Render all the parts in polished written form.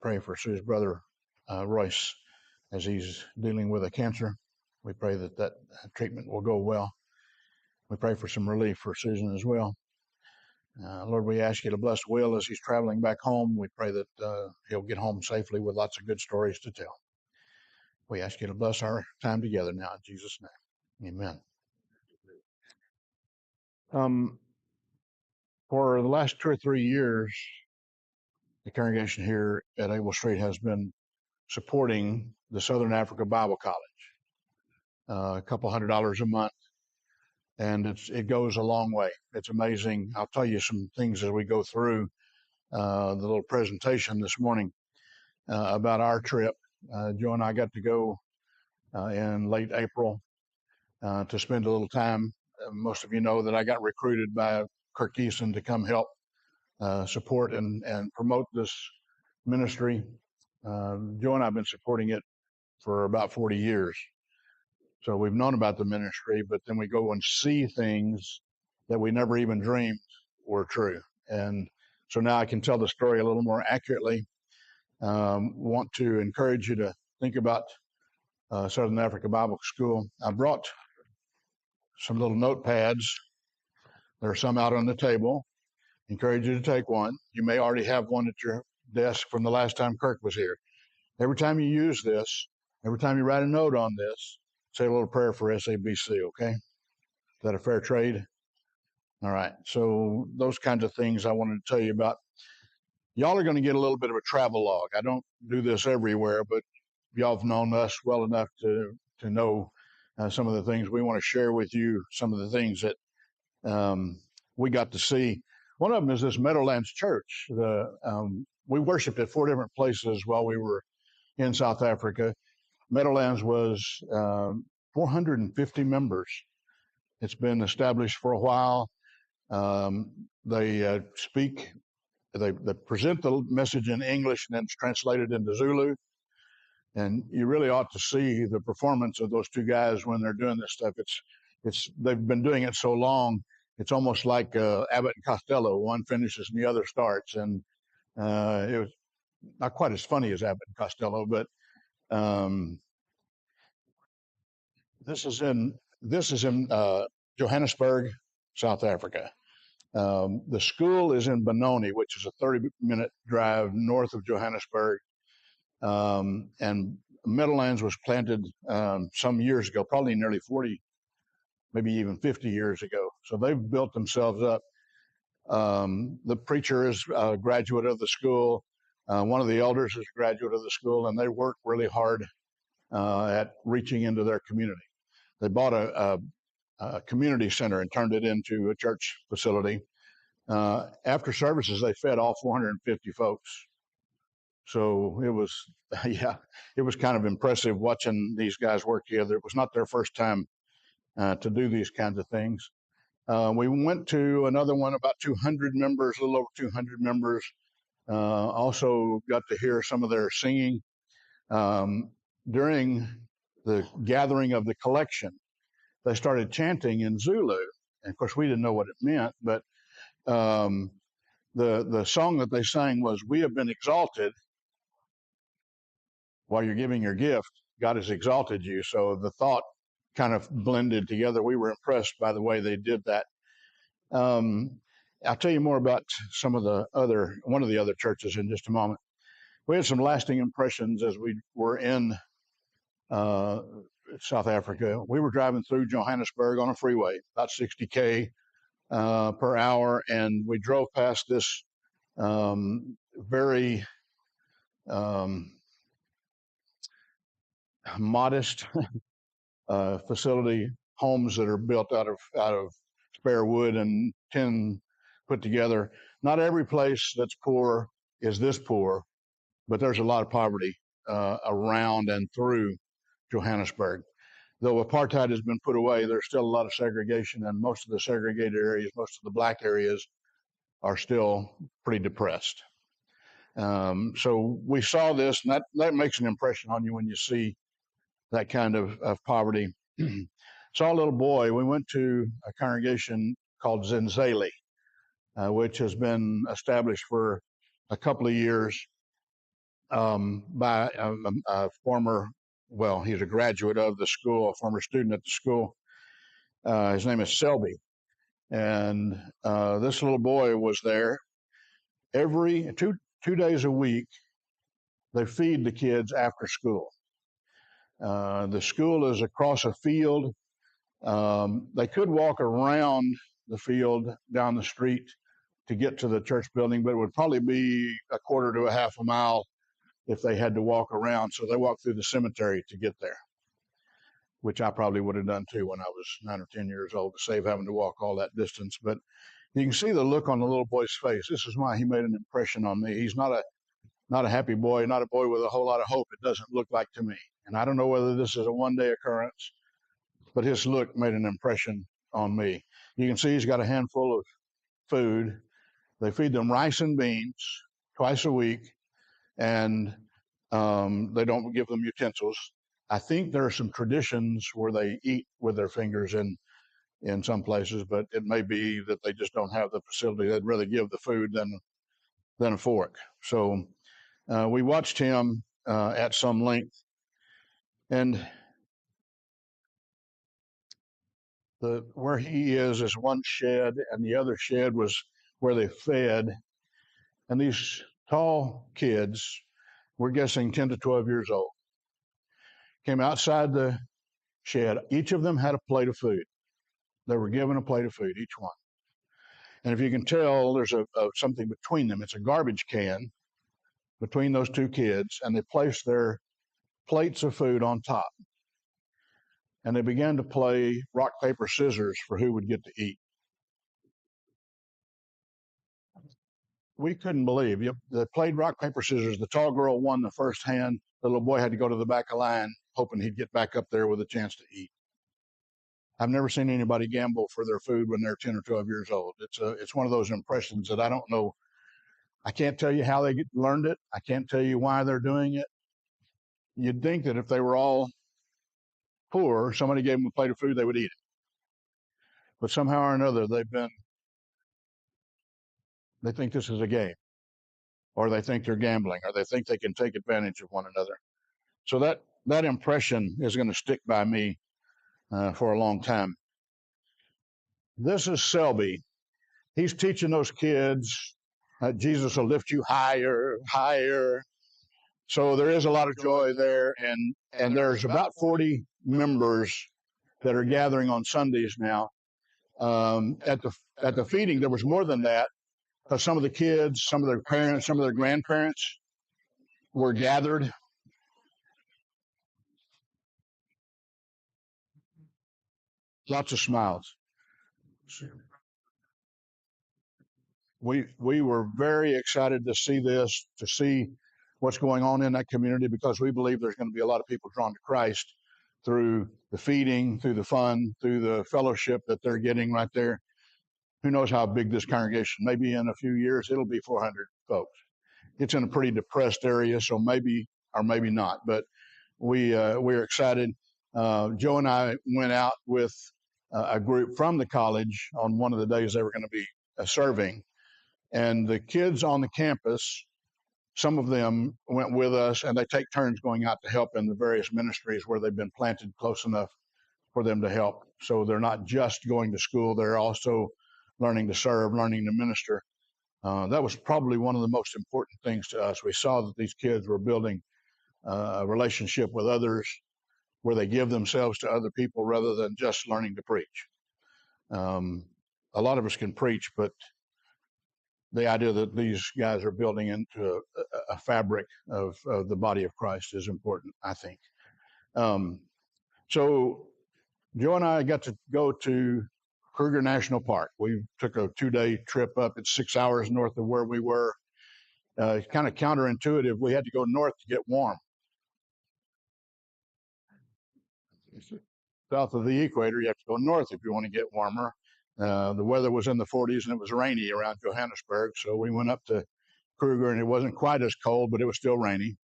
pray for Sue's brother, Royce, as he's dealing with a cancer. We pray that that treatment will go well. We pray for some relief for Susan as well. Lord, we ask you to bless Will as he's traveling back home. We pray that he'll get home safely with lots of good stories to tell. We ask you to bless our time together now in Jesus' name. Amen. For the last 2 or 3 years, the congregation here at Abell Street has been supporting the Southern Africa Bible College, a couple $100 a month, and it goes a long way. It's amazing. I'll tell you some things as we go through the little presentation this morning about our trip. Joe and I got to go in late April to spend a little time. Most of you know that I got recruited by Kirk Eason to come help support and promote this ministry. Joe and I have been supporting it for about 40 years. So we've known about the ministry, but then we go and see things that we never even dreamed were true. And so now I can tell the story a little more accurately. Want to encourage you to think about Southern Africa Bible School. I brought some little notepads. There are some out on the table. Encourage you to take one. You may already have one at your desk from the last time Kirk was here. Every time you use this, every time you write a note on this, say a little prayer for SABC, okay? Is that a fair trade? All right. So those kinds of things I wanted to tell you about. Y'all are going to get a little bit of a travel log. I don't do this everywhere, but y'all have known us well enough to know some of the things we want to share with you, some of the things that we got to see. One of them is this Meadowlands Church. We worshiped at 4 different places while we were in South Africa. Meadowlands was 450 members. It's been established for a while. They present the message in English and then it's translated into Zulu. And you really ought to see the performance of those two guys when they're doing this stuff. They've been doing it so long. It's almost like Abbott and Costello. One finishes and the other starts. And it was not quite as funny as Abbott and Costello, but this is in Johannesburg, South Africa. The school is in Benoni, which is a 30-minute drive north of Johannesburg. And Meadowlands was planted some years ago, probably nearly 40, maybe even 50 years ago. So they've built themselves up. The preacher is a graduate of the school. One of the elders is a graduate of the school, and they work really hard at reaching into their community. They bought a community center and turned it into a church facility. After services, they fed all 450 folks. So it was, it was kind of impressive watching these guys work together. It was not their first time to do these kinds of things. We went to another one, about 200 members, a little over 200 members. Also got to hear some of their singing. During the gathering of the collection, they started chanting in Zulu. And of course, we didn't know what it meant, but the song that they sang was, "We have been exalted while you're giving your gift. God has exalted you." So the thought kind of blended together. We were impressed by the way they did that. I'll tell you more about one of the other churches in just a moment. We had some lasting impressions as we were in South Africa. We were driving through Johannesburg on a freeway, about 60K per hour, and we drove past this very modest facility, homes that are built out of spare wood and tin put together. Not every place that's poor is this poor, but there's a lot of poverty around and through Johannesburg. Though apartheid has been put away, there's still a lot of segregation, and most of the segregated areas, most of the black areas, are still pretty depressed. So we saw this, and that makes an impression on you when you see that kind of poverty. Saw a little boy. We went to a congregation called Zenzele, which has been established for a couple of years. by a former, well, he's a graduate of the school, a former student at the school. His name is Selby. And this little boy was there every 2 days a week. They feed the kids after school. The school is across a field. They could walk around the field down the street to get to the church building, but it would probably be a quarter to a half a mile if they had to walk around. So they walked through the cemetery to get there, which I probably would have done too when I was 9 or 10 years old to save having to walk all that distance. But you can see the look on the little boy's face. This is why he made an impression on me. He's not a happy boy, not a boy with a whole lot of hope. It doesn't look like to me. And I don't know whether this is a one-day occurrence, but his look made an impression on me. You can see he's got a handful of food. They feed them rice and beans twice a week, and they don't give them utensils. I think there are some traditions where they eat with their fingers in some places, but it may be that they just don't have the facility. They'd rather give the food than a fork. So we watched him at some length, and where he is one shed, and the other shed was where they fed. And these tall kids, we're guessing 10 to 12 years old, came outside the shed. Each of them had a plate of food. They were given a plate of food, each one. And if you can tell, there's something between them. It's a garbage can between those two kids, and they placed their plates of food on top. And they began to play rock, paper, scissors for who would get to eat. We couldn't believe. They played rock, paper, scissors. The tall girl won the first hand. The little boy had to go to the back of the line, hoping he'd get back up there with a chance to eat. I've never seen anybody gamble for their food when they're 10 or 12 years old. It's one of those impressions that I don't know. I can't tell you how they learned it. I can't tell you why they're doing it. You'd think that if they were all poor, somebody gave them a plate of food, they would eat it. But somehow or another, they think this is a game, or they think they're gambling, or they think they can take advantage of one another. So that impression is going to stick by me for a long time. This is Selby. He's teaching those kids Jesus will lift you higher, higher. So there is a lot of joy there, and there's about 40 members that are gathering on Sundays now. At the feeding, there was more than that, because some of the kids, some of their parents, some of their grandparents were gathered. Lots of smiles. We were very excited to see this, to see what's going on in that community, because we believe there's going to be a lot of people drawn to Christ through the feeding, through the fun, through the fellowship that they're getting right there. Who knows how big this congregation, maybe in a few years, it'll be 400 folks. It's in a pretty depressed area, so maybe or maybe not, but we're excited. Joe and I went out with a group from the college on one of the days they were going to be serving. And the kids on the campus, some of them went with us, and they take turns going out to help in the various ministries where they've been planted close enough for them to help. So they're not just going to school, they're also learning to serve, learning to minister. That was probably one of the most important things to us. We saw that these kids were building a relationship with others where they give themselves to other people rather than just learning to preach. A lot of us can preach, but the idea that these guys are building into a fabric of the body of Christ is important, I think. So Joe and I got to go to Kruger National Park. We took a 2-day trip up. It's 6 hours north of where we were. It's kind of counterintuitive. We had to go north to get warm. South of the equator, you have to go north if you want to get warmer. The weather was in the 40s and it was rainy around Johannesburg, so we went up to Kruger, and it wasn't quite as cold, but it was still rainy.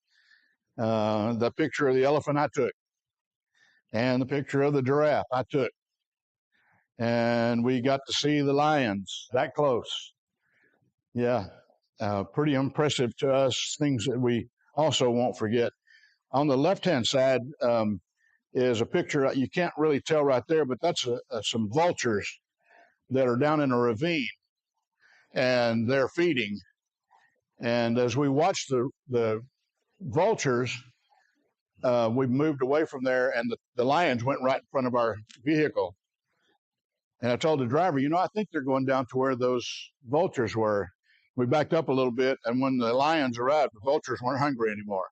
The picture of the elephant I took, and the picture of the giraffe I took, and we got to see the lions that close. Yeah, pretty impressive to us, things that we also won't forget. On the left-hand side is a picture. You can't really tell right there, but that's some vultures that are down in a ravine, and they're feeding. And as we watch the vultures, we moved away from there, and the lions went right in front of our vehicle. And I told the driver, I think they're going down to where those vultures were. We backed up a little bit, and when the lions arrived, the vultures weren't hungry anymore.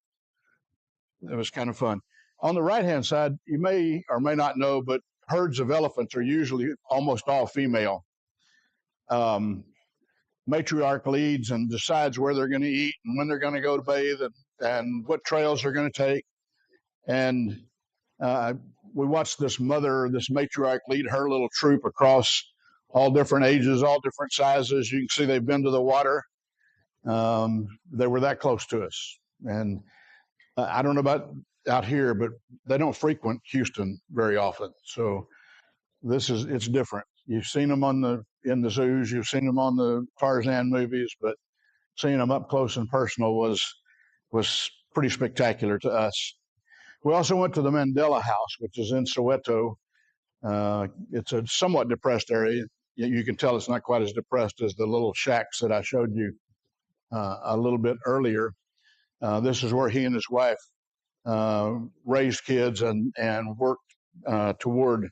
It was kind of fun. On the right-hand side, you may or may not know, but herds of elephants are usually almost all female. Matriarch leads and decides where they're going to eat and when they're going to go to bathe and what trails they're going to take. And we watched this matriarch lead her little troop across all different ages, all different sizes. You can see they've been to the water. They were that close to us. And I don't know about out here, but they don't frequent Houston very often. So it's different. You've seen them in the zoos, you've seen them on the Tarzan movies, but seeing them up close and personal was pretty spectacular to us. We also went to the Mandela House, which is in Soweto. It's a somewhat depressed area. You can tell it's not quite as depressed as the little shacks that I showed you a little bit earlier. This is where he and his wife raised kids and worked toward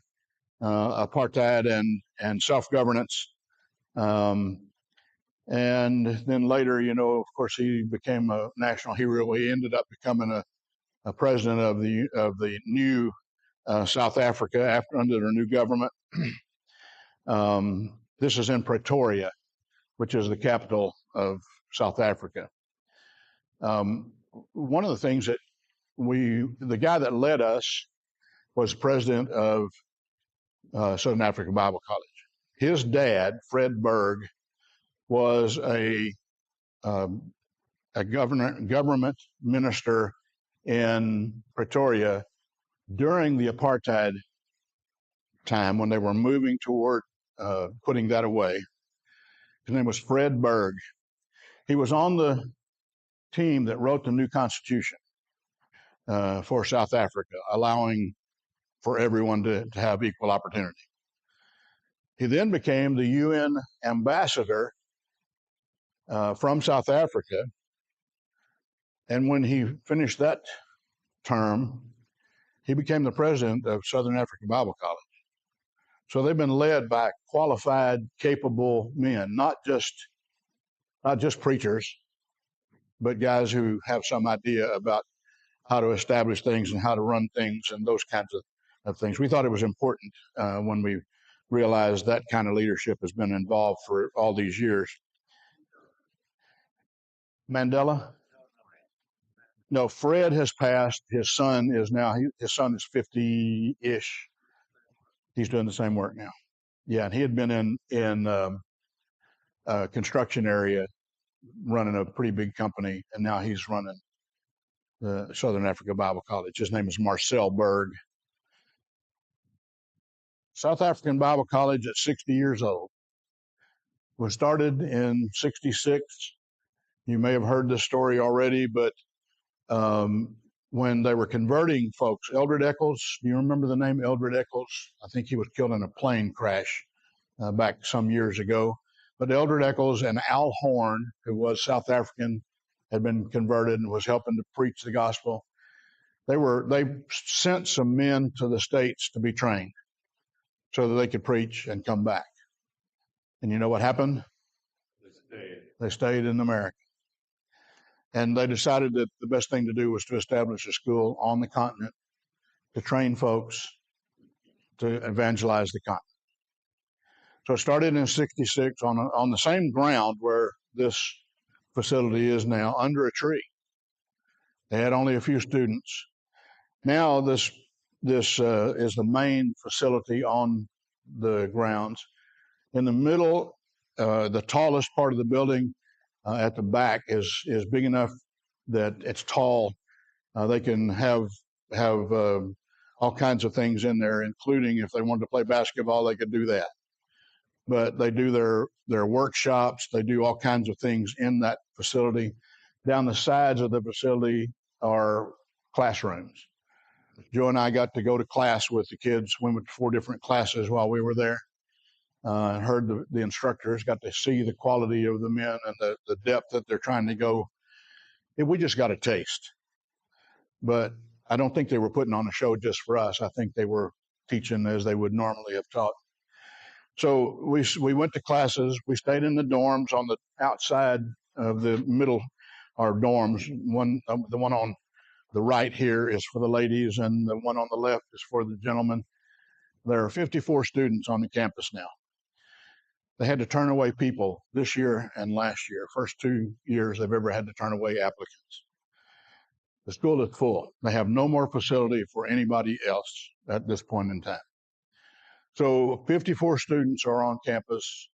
apartheid and self-governance. And then later, of course, he became a national hero. He ended up becoming a president of the new South Africa under their new government. This is in Pretoria, which is the capital of South Africa. One of the things that the guy that led us was president of Southern Africa Bible College. His dad, Fred Berg, was a government minister in Pretoria during the apartheid time when they were moving toward putting that away. His name was Fred Berg. He was on the team that wrote the new constitution for South Africa, allowing for everyone to have equal opportunity. He then became the UN ambassador from South Africa. And when he finished that term, he became the president of Southern African Bible College. So they've been led by qualified, capable men, not just preachers, but guys who have some idea about how to establish things and how to run things and those kinds of things. We thought it was important when we realized that kind of leadership has been involved for all these years. Mandela? No, Fred has passed. His son is 50-ish. He's doing the same work now. Yeah, and he had been in a construction area running a pretty big company, and now he's running the Southern Africa Bible College. His name is Marcel Berg. South African Bible College at 60 years old. Was started in 66. You may have heard this story already, but when they were converting folks, Eldred Eccles, do you remember the name Eldred Eccles? I think he was killed in a plane crash back some years ago. But Eldred Eccles and Al Horn, who was South African, had been converted and was helping to preach the gospel. They sent some men to the States to be trained so that they could preach and come back. And you know what happened? They stayed in America. And they decided that the best thing to do was to establish a school on the continent to train folks to evangelize the continent. So it started in 66 on the same ground where this facility is now, under a tree. They had only a few students. Now this is the main facility on the grounds. In the middle, the tallest part of the building at the back is big enough that it's tall. They can have all kinds of things in there, including if they wanted to play basketball, they could do that. But they do their workshops. They do all kinds of things in that facility. Down the sides of the facility are classrooms. Joe and I got to go to class with the kids. We went to 4 different classes while we were there. Heard the instructors, got to see the quality of the men and the depth that they're trying to go. We just got a taste. But I don't think they were putting on a show just for us. I think they were teaching as they would normally have taught. So we went to classes. We stayed in the dorms on the outside of the middle, our dorms. The one on the right here is for the ladies, and the one on the left is for the gentlemen. There are 54 students on the campus now. They had to turn away people this year and last year. First 2 years they've ever had to turn away applicants. The school is full. They have no more facility for anybody else at this point in time. So 54 students are on campus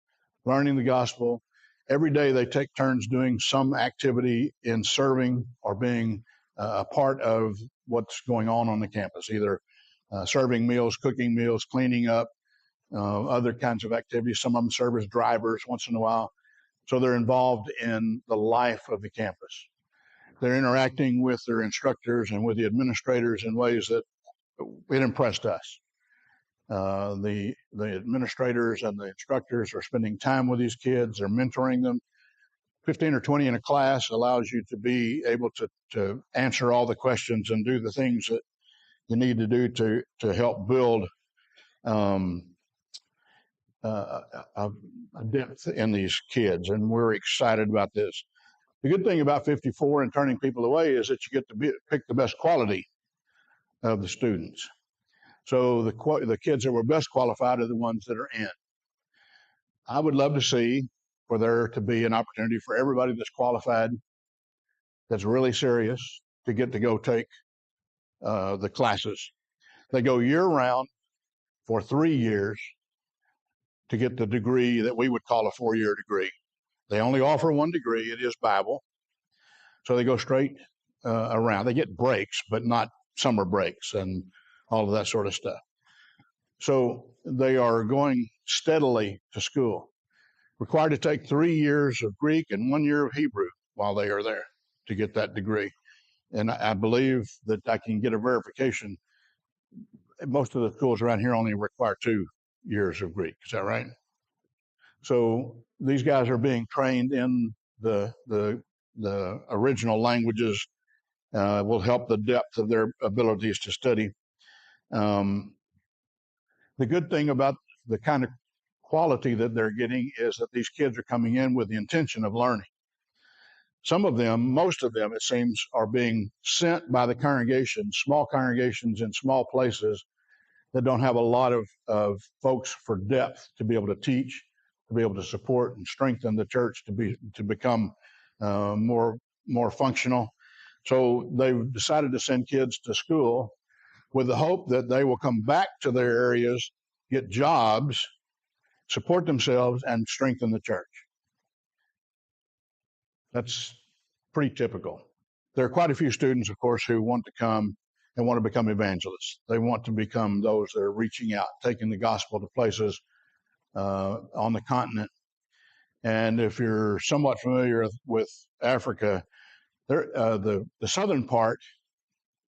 learning the gospel. Every day they take turns doing some activity in serving or being a part of what's going on the campus, either serving meals, cooking meals, cleaning up, other kinds of activities. Some of them serve as drivers once in a while. So they're involved in the life of the campus. They're interacting with their instructors and with the administrators in ways that it impressed us. The administrators and the instructors are spending time with these kids. They're mentoring them. 15 or 20 in a class allows you to be able to answer all the questions and do the things that you need to do to help build a depth in these kids. And we're excited about this. The good thing about 54 and turning people away is that you get to pick the best quality of the students. So the kids that were best qualified are the ones that are in. I would love to see for there to be an opportunity for everybody that's qualified, that's really serious, to get to go take the classes. They go year round for 3 years to get the degree that we would call a 4-year degree. They only offer 1 degree. It is Bible. So they go straight around. They get breaks, but not summer breaks and all of that sort of stuff. So they are going steadily to school, required to take 3 years of Greek and 1 year of Hebrew while they are there to get that degree. And I believe that I can get a verification. Most of the schools around here only require 2 years of Greek. Is that right? So these guys are being trained in the original languages. Will help the depth of their abilities to study. The good thing about the kind of quality that they're getting is that these kids are coming in with the intention of learning. Some of them, most of them, it seems, are being sent by the congregation, small congregations in small places that don't have a lot of folks for depth to be able to teach, to be able to support and strengthen the church to become more functional. So they've decided to send kids to school with the hope that they will come back to their areas, get jobs, support themselves, and strengthen the church. That's pretty typical. There are quite a few students, of course, who want to come and want to become evangelists. They want to become those that are reaching out, taking the gospel to places on the continent. And if you're somewhat familiar with Africa, the southern part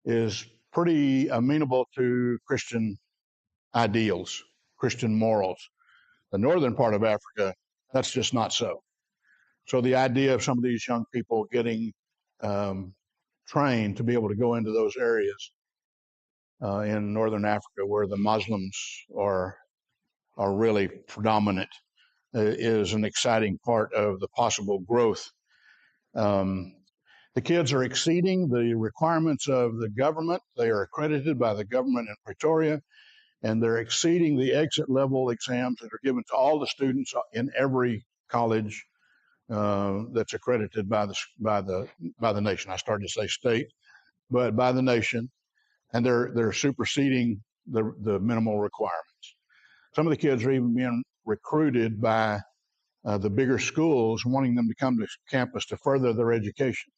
is pretty amenable to Christian ideals, Christian morals. The northern part of Africa, that's just not so. So the idea of some of these young people getting trained to be able to go into those areas in northern Africa where the Muslims are really predominant is an exciting part of the possible growth. The kids are exceeding the requirements of the government. They are accredited by the government in Pretoria, and they're exceeding the exit level exams that are given to all the students in every college that's accredited by the nation. I started to say state, but by the nation, and they're superseding the minimal requirements. Some of the kids are even being recruited by the bigger schools, wanting them to come to campus to further their education.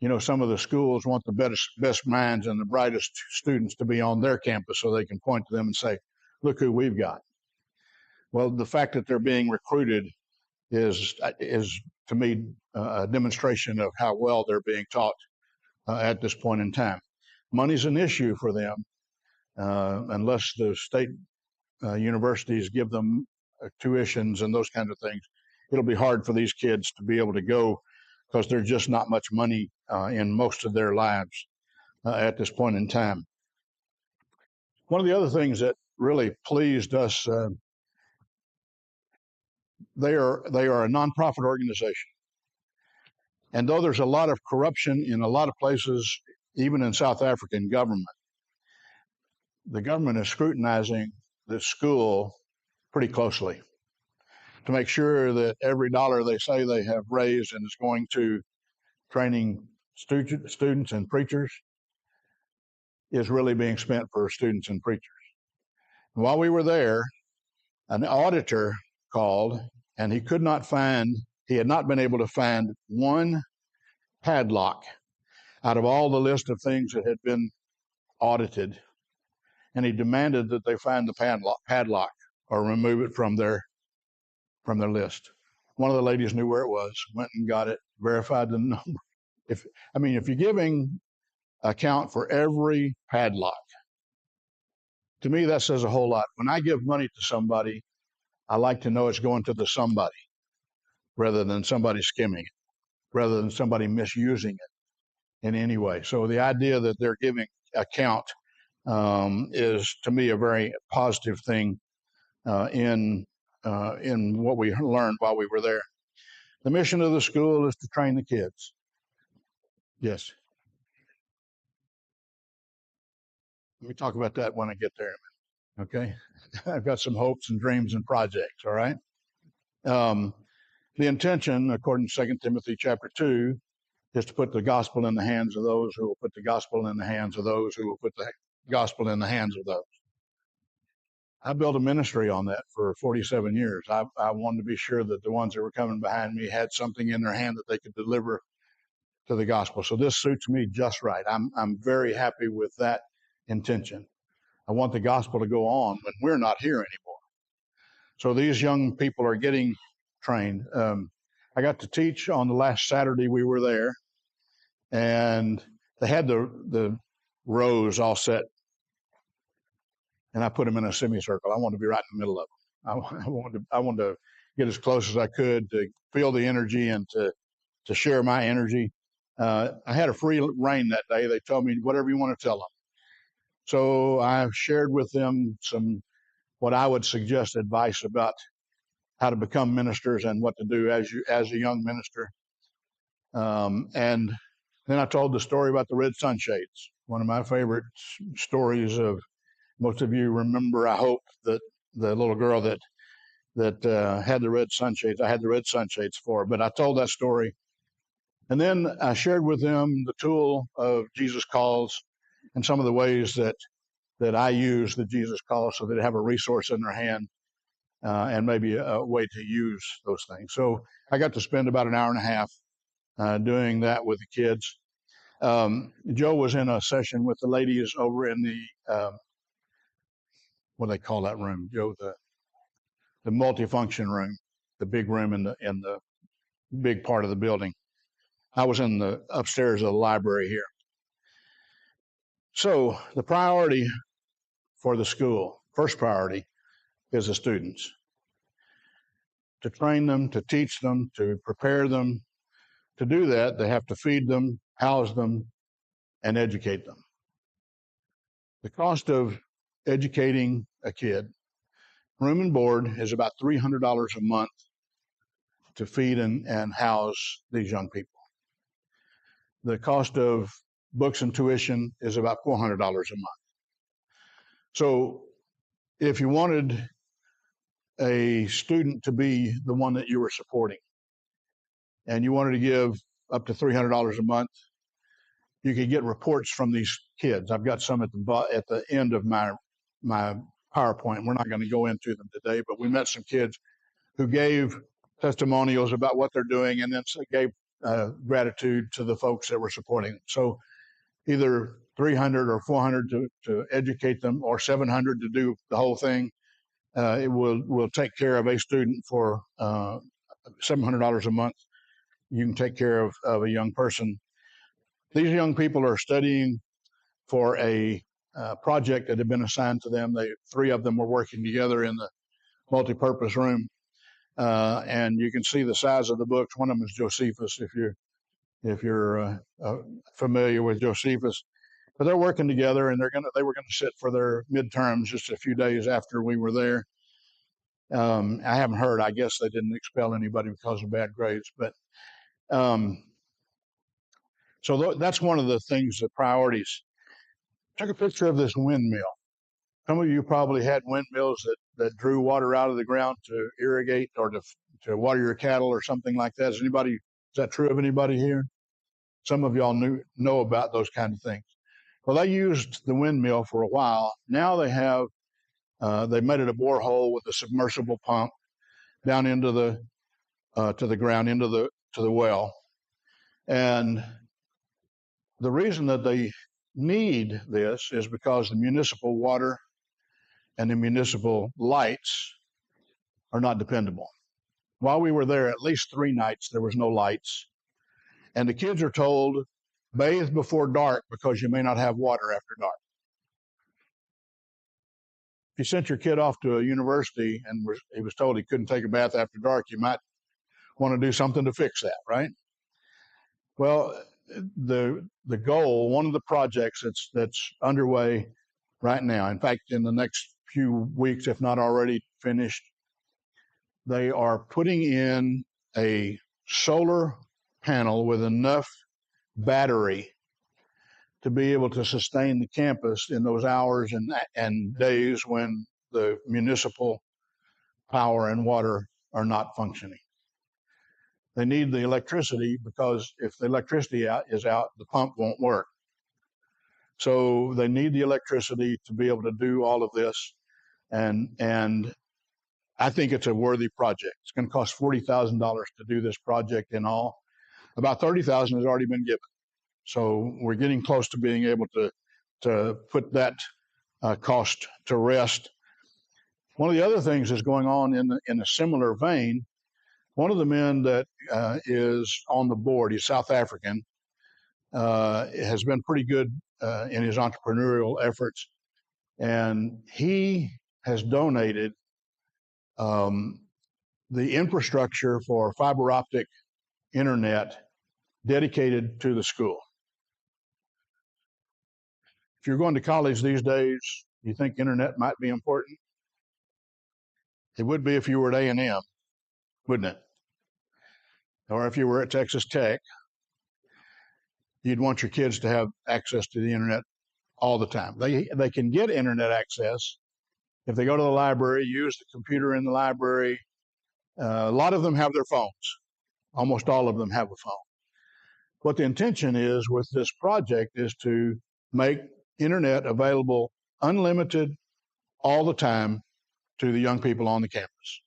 You know, some of the schools want the best minds and the brightest students to be on their campus so they can point to them and say, look who we've got. Well, the fact that they're being recruited is to me a demonstration of how well they're being taught at this point in time. Money's an issue for them unless the state universities give them tuitions and those kinds of things. It'll be hard for these kids to be able to go because there's just not much money in most of their lives at this point in time. One of the other things that really pleased us, they are a nonprofit organization. And though there's a lot of corruption in a lot of places, even in South African government, the government is scrutinizing the school pretty closely to make sure that every dollar they say they have raised and is going to training students and preachers is really being spent for students and preachers. And while we were there, an auditor called and he had not been able to find one padlock out of all the list of things that had been audited. And he demanded that they find the padlock or remove it from their list. One of the ladies knew where it was, went and got it, verified the number. If you're giving account for every padlock, to me that says a whole lot. When I give money to somebody, I like to know it's going to the somebody rather than somebody skimming it, rather than somebody misusing it in any way. So the idea that they're giving account is to me a very positive thing in what we learned while we were there. The mission of the school is to train the kids. Yes. Let me talk about that when I get there. Okay. I've got some hopes and dreams and projects. All right. The intention, according to 2 Timothy chapter 2, is to put the gospel in the hands of those who will put the gospel in the hands of those who will put the gospel in the hands of those. I built a ministry on that for 47 years. I wanted to be sure that the ones that were coming behind me had something in their hand that they could deliver to the gospel. So this suits me just right. I'm very happy with that intention. I want the gospel to go on when we're not here anymore. So these young people are getting trained. I got to teach on the last Saturday we were there, and they had the rows all set, and I put them in a semicircle. I wanted to be right in the middle of them. I wanted to get as close as I could to feel the energy and to share my energy. I had a free rein that day. They told me whatever you want to tell them. So I shared with them some what I would suggest advice about how to become ministers and what to do as a young minister. And then I told the story about the red sunshades, one of my favorite stories. Of most of you remember, I hope, that the little girl that had the red sunshades. I had the red sunshades for her, but I told that story. And then I shared with them the tool of Jesus Calls and some of the ways that I use the Jesus Calls so that they have a resource in their hand and maybe a way to use those things. So I got to spend about an hour and a half doing that with the kids. Joe was in a session with the ladies over in the, what do they call that room, Joe? The multifunction room, the big room in the big part of the building. I was in the upstairs of the library here. So the priority for the school, first priority, is the students. To train them, to teach them, to prepare them. To do that, they have to feed them, house them, and educate them. The cost of educating a kid, room and board, is about $300 a month to feed and house these young people. The cost of books and tuition is about $400 a month. So if you wanted a student to be the one that you were supporting and you wanted to give up to $300 a month, you could get reports from these kids. I've got some at the end of my PowerPoint. We're not going to go into them today, but we met some kids who gave testimonials about what they're doing and then gave gratitude to the folks that were supporting them. So either 300 or 400 to educate them, or 700 to do the whole thing. It will take care of a student for $700 a month, you can take care of a young person. These young people are studying for a project that had been assigned to them. Three of them were working together in the multi-purpose room, and you can see the size of the books. One of them is Josephus, if you're familiar with Josephus. But they're working together, and they were gonna sit for their midterms just a few days after we were there. I haven't heard. I guess they didn't expel anybody because of bad grades, but um, so that's one of the things, the priorities. Took a picture of this windmill. Some of you probably had windmills that drew water out of the ground to irrigate or to water your cattle or something like that. Is that true of anybody here? Some of y'all know about those kind of things. Well, they used the windmill for a while. Now they made it a borehole with a submersible pump down into to the ground, to the well. And the reason that they need this is because the municipal water and the municipal lights are not dependable. While we were there, at least 3 nights, there was no lights. And the kids are told, bathe before dark because you may not have water after dark. If you sent your kid off to a university and he was told he couldn't take a bath after dark, you might want to do something to fix that, right? Well, the goal, one of the projects that's underway right now, in fact, in the next few weeks, if not already finished, they are putting in a solar panel with enough battery to be able to sustain the campus in those hours and days when the municipal power and water are not functioning. They need the electricity because if the electricity is out, the pump won't work. So they need the electricity to be able to do all of this. And I think it's a worthy project. It's going to cost $40,000 to do this project in all. About $30,000 has already been given. So we're getting close to being able to put that cost to rest. One of the other things that's going on in a similar vein, one of the men that is on the board, he's South African, has been pretty good in his entrepreneurial efforts, and he has donated the infrastructure for fiber optic internet dedicated to the school. If you're going to college these days, you think internet might be important? It would be if you were at A&M, wouldn't it? Or if you were at Texas Tech, you'd want your kids to have access to the internet all the time. They can get internet access if they go to the library, use the computer in the library. A lot of them have their phones. Almost all of them have a phone. What the intention is with this project is to make internet available unlimited all the time to the young people on the campus.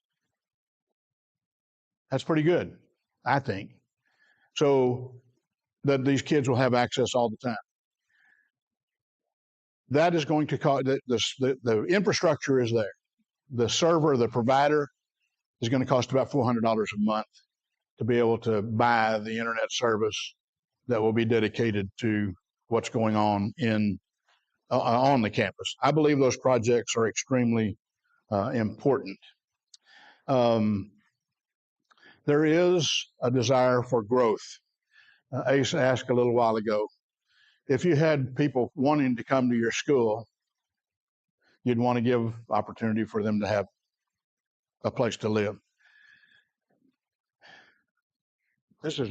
That's pretty good, I think. So that these kids will have access all the time. That is going to cost, the infrastructure is there. The server, the provider, is going to cost about $400 a month to be able to buy the internet service that will be dedicated to what's going on on the campus. I believe those projects are extremely important. There is a desire for growth. Ace asked a little while ago, if you had people wanting to come to your school, you'd want to give opportunity for them to have a place to live. This is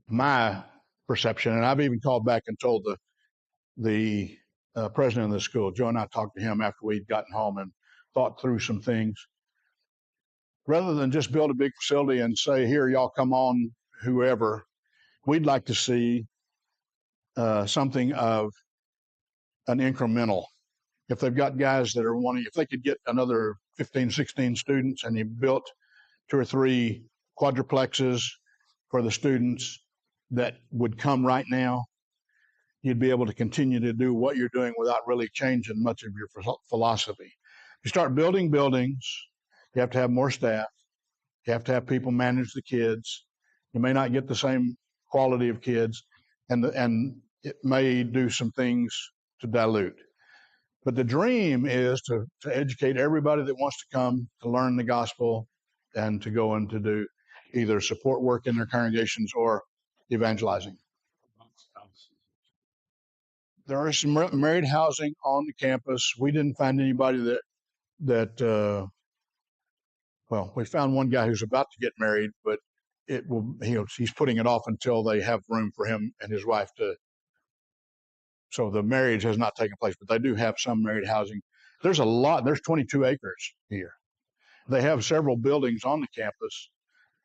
my perception, and I've even called back and told the president of the school. Joe and I talked to him after we'd gotten home and thought through some things. Rather than just build a big facility and say, here, y'all come on, whoever, we'd like to see something of an incremental. If they've got guys that are wanting, if they could get another 15, 16 students and you built 2 or 3 quadruplexes for the students that would come right now, you'd be able to continue to do what you're doing without really changing much of your philosophy. You start building buildings, you have to have more staff. You have to have people manage the kids. You may not get the same quality of kids, and it may do some things to dilute. But the dream is to educate everybody that wants to come to learn the gospel and to go and to do either support work in their congregations or evangelizing. There is some married housing on the campus. We didn't find anybody that well, we found one guy who's about to get married, but he's putting it off until they have room for him and his wife to. So the marriage has not taken place, but they do have some married housing. There's a lot. There's 22 acres here. They have several buildings on the campus,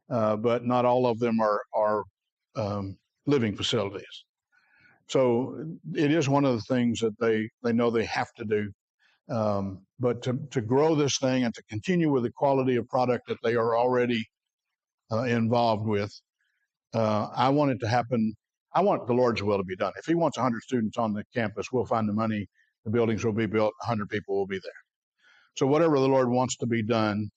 but not all of them are living facilities. So it is one of the things that they know they have to do. But to grow this thing and to continue with the quality of product that they are already involved with, I want it to happen. I want the Lord's will to be done. If He wants 100 students on the campus, we'll find the money. The buildings will be built. 100 people will be there. So whatever the Lord wants to be done,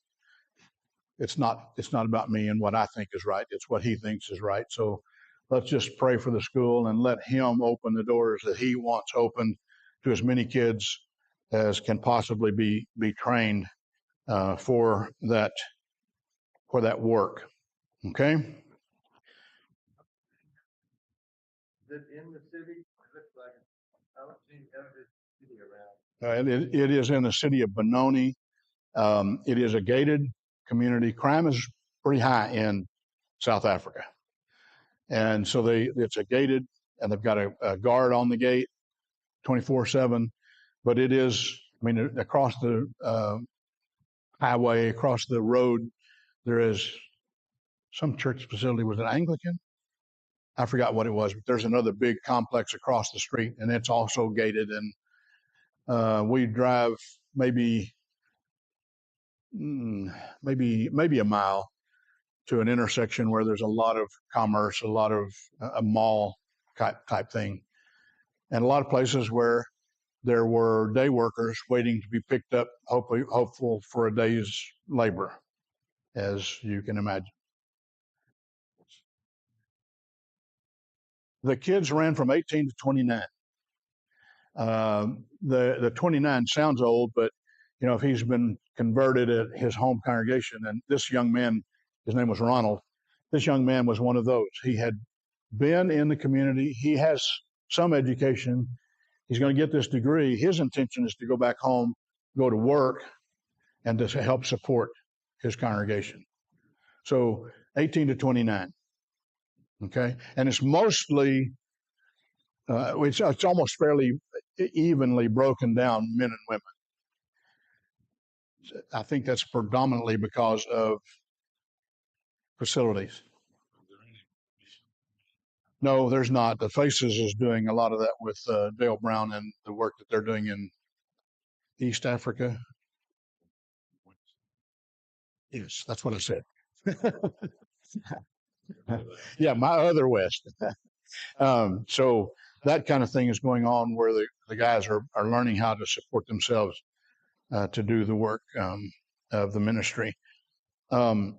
it's not about me and what I think is right. It's what He thinks is right. So let's just pray for the school and let Him open the doors that He wants opened to as many kids as can possibly be trained for that work. Okay. Is it in the city? It looks like I don't see every city around. It is in the city of Benoni. It is a gated community. Crime is pretty high in South Africa, and so it's a gated, and they've got a guard on the gate, 24/7. But it is, I mean, across the highway, across the road, there is some church facility. Was it Anglican? I forgot what it was, but there's another big complex across the street, and it's also gated. And we drive maybe a mile to an intersection where there's a lot of commerce, a lot of a mall type thing, and a lot of places where there were day workers waiting to be picked up, hopeful for a day's labor, as you can imagine. The kids ran from 18 to 29. The 29 sounds old, but if he's been converted at his home congregation, and this young man, his name was Ronald, this young man was one of those. He had been in the community. He has some education. He's going to get this degree. His intention is to go back home, go to work, and to help support his congregation. So 18 to 29. Okay, and it's mostly, it's almost fairly evenly broken down, men and women. I think that's predominantly because of facilities. No, there's not. The Faces is doing a lot of that with Dale Brown and the work that they're doing in East Africa. Yes, that's what I said. Yeah, my other West. So that kind of thing is going on where the guys are learning how to support themselves to do the work of the ministry. One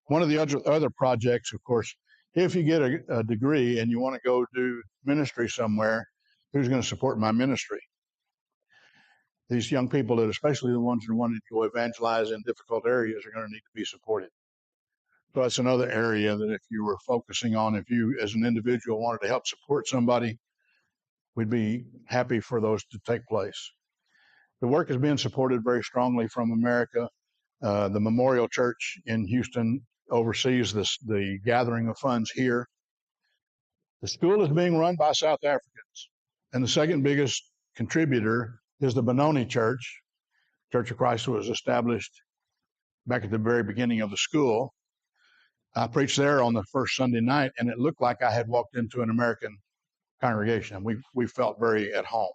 of the other projects, of course, if you get a degree and you want to go do ministry somewhere, who's going to support my ministry? These young people, especially the ones who wanted to go evangelize in difficult areas, are going to need to be supported. So that's another area that if you were focusing on, if you as an individual wanted to help support somebody, we'd be happy for those to take place. The work is being supported very strongly from America. The Memorial Church in Houston oversees the gathering of funds here. The school is being run by South Africans, and the second biggest contributor is the Benoni Church. Church of Christ was established back at the very beginning of the school. I preached there on the first Sunday night, and it looked like I had walked into an American congregation. We felt very at home.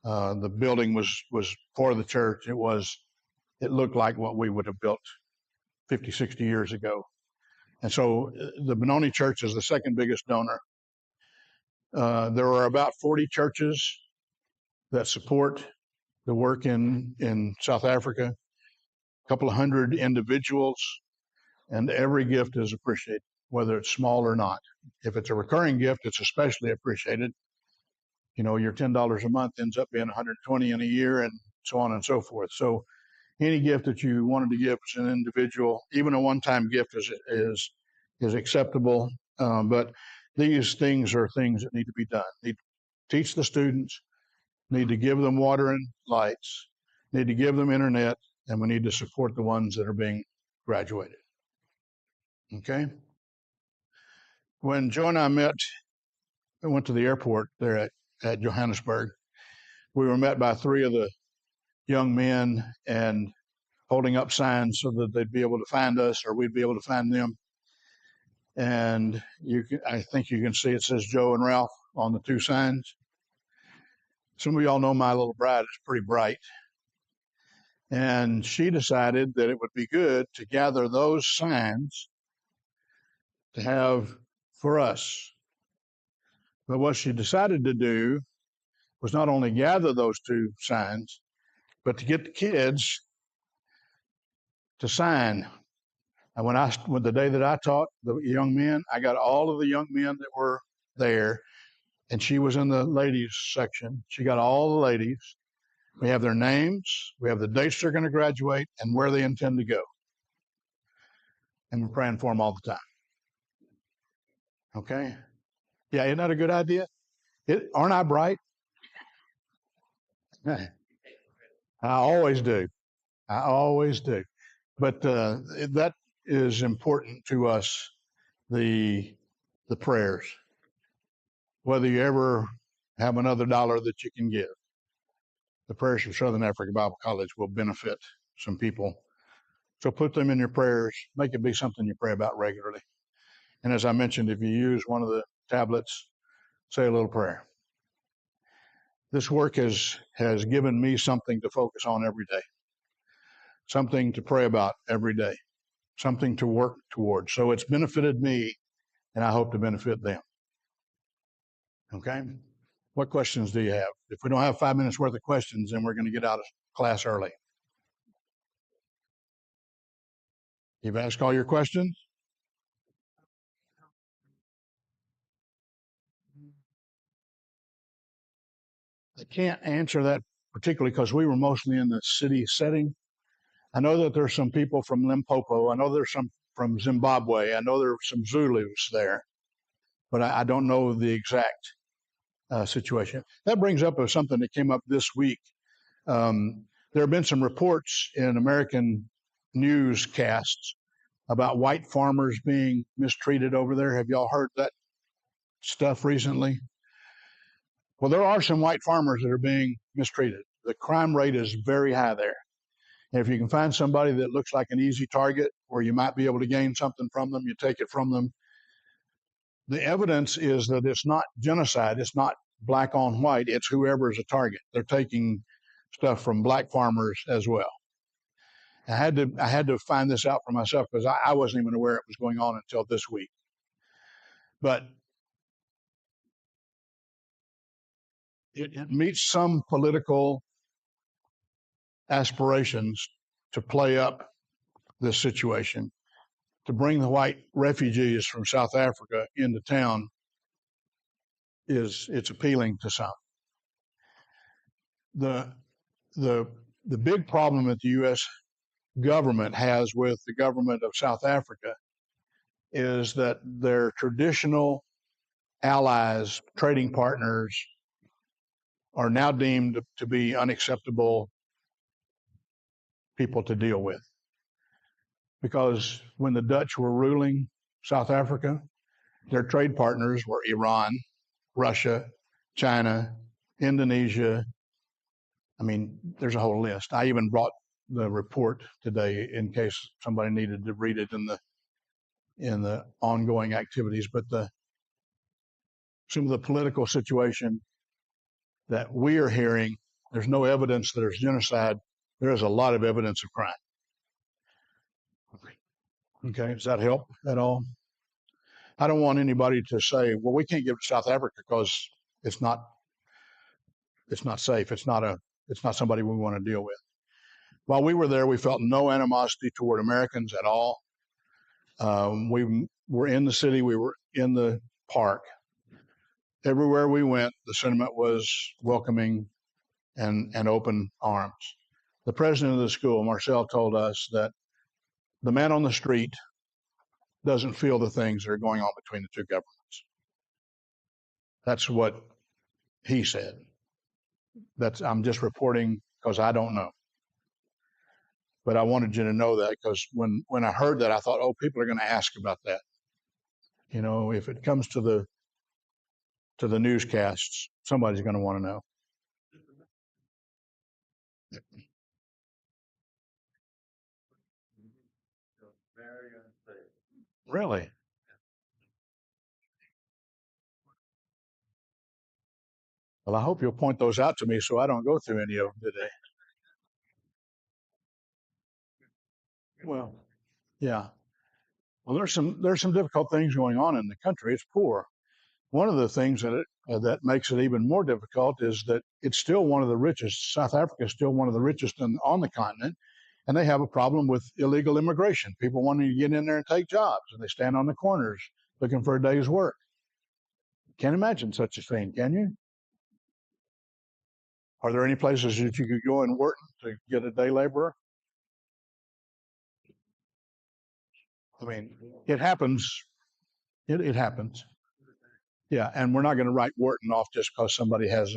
The building was for the church. It looked like what we would have built 50, 60 years ago. And so the Benoni Church is the second biggest donor. There are about 40 churches that support the work in South Africa, a couple of hundred individuals. and every gift is appreciated, whether it's small or not. If it's a recurring gift, it's especially appreciated. You know, your $10 a month ends up being 120 in a year, and so on and so forth. So any gift that you wanted to give as an individual, even a one-time gift, is acceptable. But these things are things that need to be done. Need to teach the students, need to give them water and lights, need to give them internet, and we need to support the ones that are being graduated. Okay? When Joe and I met, we went to the airport there at Johannesburg. We were met by three of the young men and holding up signs so that they'd be able to find us or we'd be able to find them. And I think you can see it says Joe and Ralph on the two signs. Some of y'all know my little bride is pretty bright. And she decided that it would be good to gather those signs to have for us. But what she decided to do was not only gather those two signs, but to get the kids to sign. And when the day that I taught the young men, I got all of the young men that were there, and she was in the ladies section. She got all the ladies. We have their names, we have the dates they're going to graduate, and where they intend to go. And we're praying for them all the time. Okay? Yeah, isn't that a good idea? Aren't I bright? I always do. I always do. But that is important to us, the prayers. Whether you ever have another dollar that you can give, the prayers from Southern Africa Bible College will benefit some people. So put them in your prayers. Make it be something you pray about regularly. And as I mentioned, if you use one of the tablets, say a little prayer. This work has given me something to focus on every day, something to pray about every day, something to work towards. So it's benefited me, and I hope to benefit them. Okay? What questions do you have? If we don't have 5 minutes worth of questions, then we're going to get out of class early. You've asked all your questions? I can't answer that particularly because we were mostly in the city setting. I know that there's some people from Limpopo. I know there's some from Zimbabwe. I know there are some Zulus there, but I don't know the exact situation. That brings up something that came up this week. There have been some reports in American newscasts about white farmers being mistreated over there. Have y'all heard that stuff recently? Well, there are some white farmers that are being mistreated. The crime rate is very high there. And if you can find somebody that looks like an easy target where you might be able to gain something from them, you take it from them. The evidence is that it's not genocide. It's not black on white. It's whoever is a target. They're taking stuff from black farmers as well. I had to find this out for myself because I wasn't even aware it was going on until this week. But it meets some political aspirations to play up this situation, to bring the white refugees from South Africa into town. It's appealing to some. The big problem that the U.S. government has with the government of South Africa is that their traditional allies, trading partners, are now deemed to be unacceptable people to deal with. Because when the Dutch were ruling South Africa, their trade partners were Iran, Russia, China, Indonesia. I mean, there's a whole list. I even brought the report today in case somebody needed to read it in the ongoing activities. But some of the political situation that we are hearing, there's no evidence that there's genocide. There is a lot of evidence of crime. Okay, does that help at all? I don't want anybody to say, well, we can't give to South Africa because it's not safe. It's not somebody we want to deal with. While we were there, we felt no animosity toward Americans at all. We were in the city. We were in the park. Everywhere we went, the sentiment was welcoming and open arms. The president of the school, Marcel, told us that the man on the street doesn't feel the things that are going on between the two governments. That's what he said. I'm just reporting because I don't know. But I wanted you to know that because when I heard that, I thought, oh, people are going to ask about that. You know, if it comes to the newscasts, somebody's going to want to know. Very unsafe. Really? Well, I hope you'll point those out to me so I don't go through any of them today. Well, yeah. Well, there's some difficult things going on in the country. It's poor. One of the things that makes it even more difficult is that it's still one of the richest. South Africa is still one of the richest on the continent, and they have a problem with illegal immigration. People wanting to get in there and take jobs, and they stand on the corners looking for a day's work. Can't imagine such a thing, can you? Are there any places that you could go and work to get a day laborer? I mean, it happens. It happens. Yeah, and we're not going to write Wharton off just because somebody has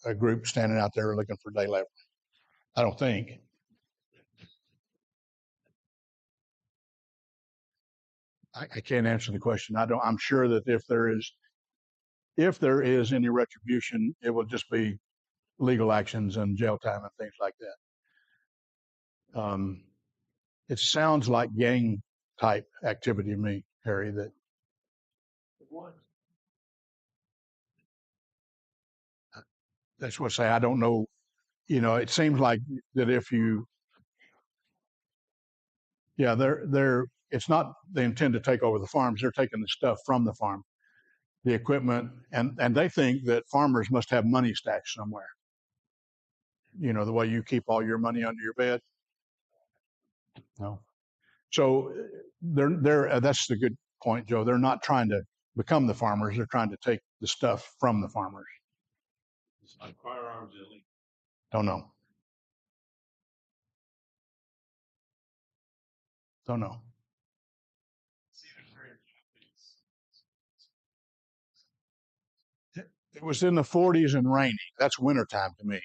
a group standing out there looking for day labor. I don't think. I can't answer the question. I don't. I'm sure that if there is any retribution, it will just be legal actions and jail time and things like that. It sounds like gang type activity to me, Harry. That's what I say. I don't know. You know, it seems like that if you, yeah, they're. It's not they intend to take over the farms. They're taking the stuff from the farm, the equipment, and they think that farmers must have money stashed somewhere. You know, the way you keep all your money under your bed. No. So they're that's the good point, Joe. They're not trying to become the farmers. They're trying to take the stuff from the farmers. Like firearms illegal. Don't know. Don't know. It was in the 40s and raining. That's wintertime to me.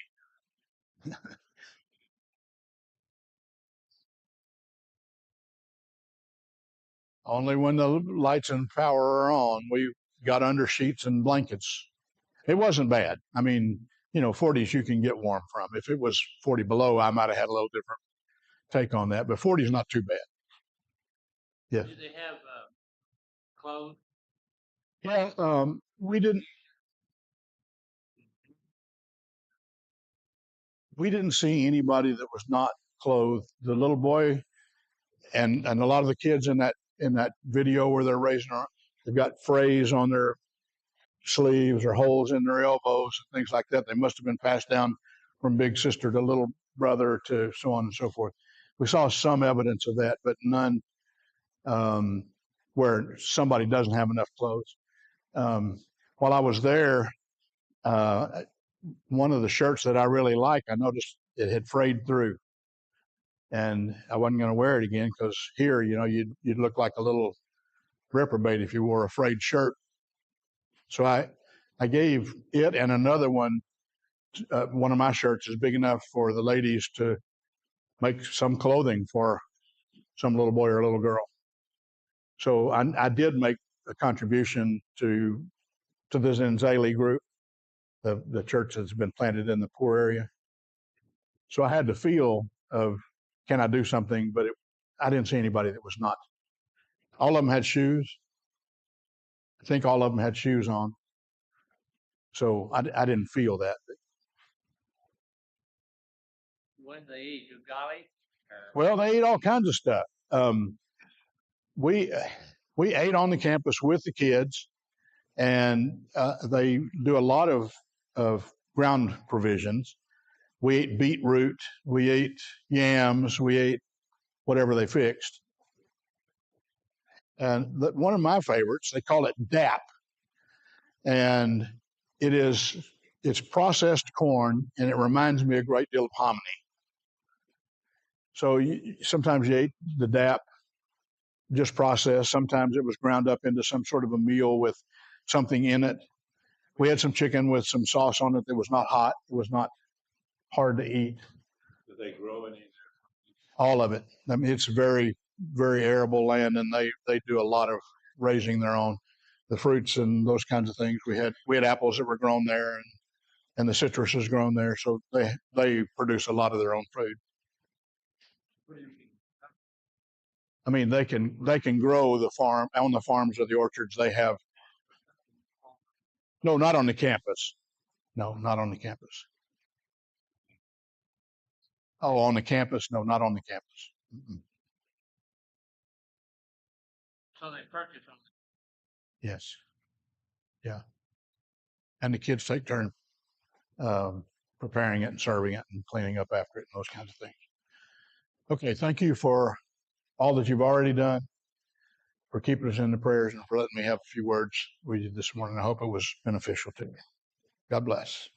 Only when the lights and power are on, we got under sheets and blankets. It wasn't bad. I mean, you know, 40s you can get warm from. If it was 40 below, I might have had a little different take on that, but 40 is not too bad. Yeah. Did they have clothes? Yeah, we didn't see anybody that was not clothed. The little boy and a lot of the kids in that video where they're raising their, they've got frays on their sleeves or holes in their elbows and things like that. They must have been passed down from big sister to little brother to so on and so forth. We saw some evidence of that, but none where somebody doesn't have enough clothes. While I was there, one of the shirts that I really like, I noticed it had frayed through, and I wasn't going to wear it again because here, you know, you'd look like a little reprobate if you wore a frayed shirt. So I gave it and another one. One of my shirts is big enough for the ladies to make some clothing for some little boy or a little girl. So I did make a contribution to the Zenzali group, the church that's been planted in the poor area. So I had the feel of, can I do something? But I didn't see anybody that was not. All of them had shoes. I think all of them had shoes on. So I didn't feel that. When they eat ugali? Well, they ate all kinds of stuff. We ate on the campus with the kids, and they do a lot of ground provisions. We ate beetroot, we ate yams, we ate whatever they fixed. And one of my favorites, they call it DAP, and it's processed corn, and it reminds me a great deal of hominy. So sometimes you ate the DAP just processed. Sometimes it was ground up into some sort of a meal with something in it. We had some chicken with some sauce on it that was not hot. It was not hard to eat. Do they grow any? All of it. I mean, it's very, very arable land, and they do a lot of raising their own, the fruits and those kinds of things. We had apples that were grown there, and the citrus is grown there, so they produce a lot of their own food. What do you mean? I mean, they can grow the farm on the farms or the orchards they have. No, not on the campus. No, not on the campus. Oh, on the campus? No, not on the campus. Mm-mm. So they purchase them. Yes. Yeah. And the kids take turn preparing it and serving it and cleaning up after it and those kinds of things. Okay, thank you for all that you've already done, for keeping us in the prayers, and for letting me have a few words with you this morning. I hope it was beneficial to you. God bless.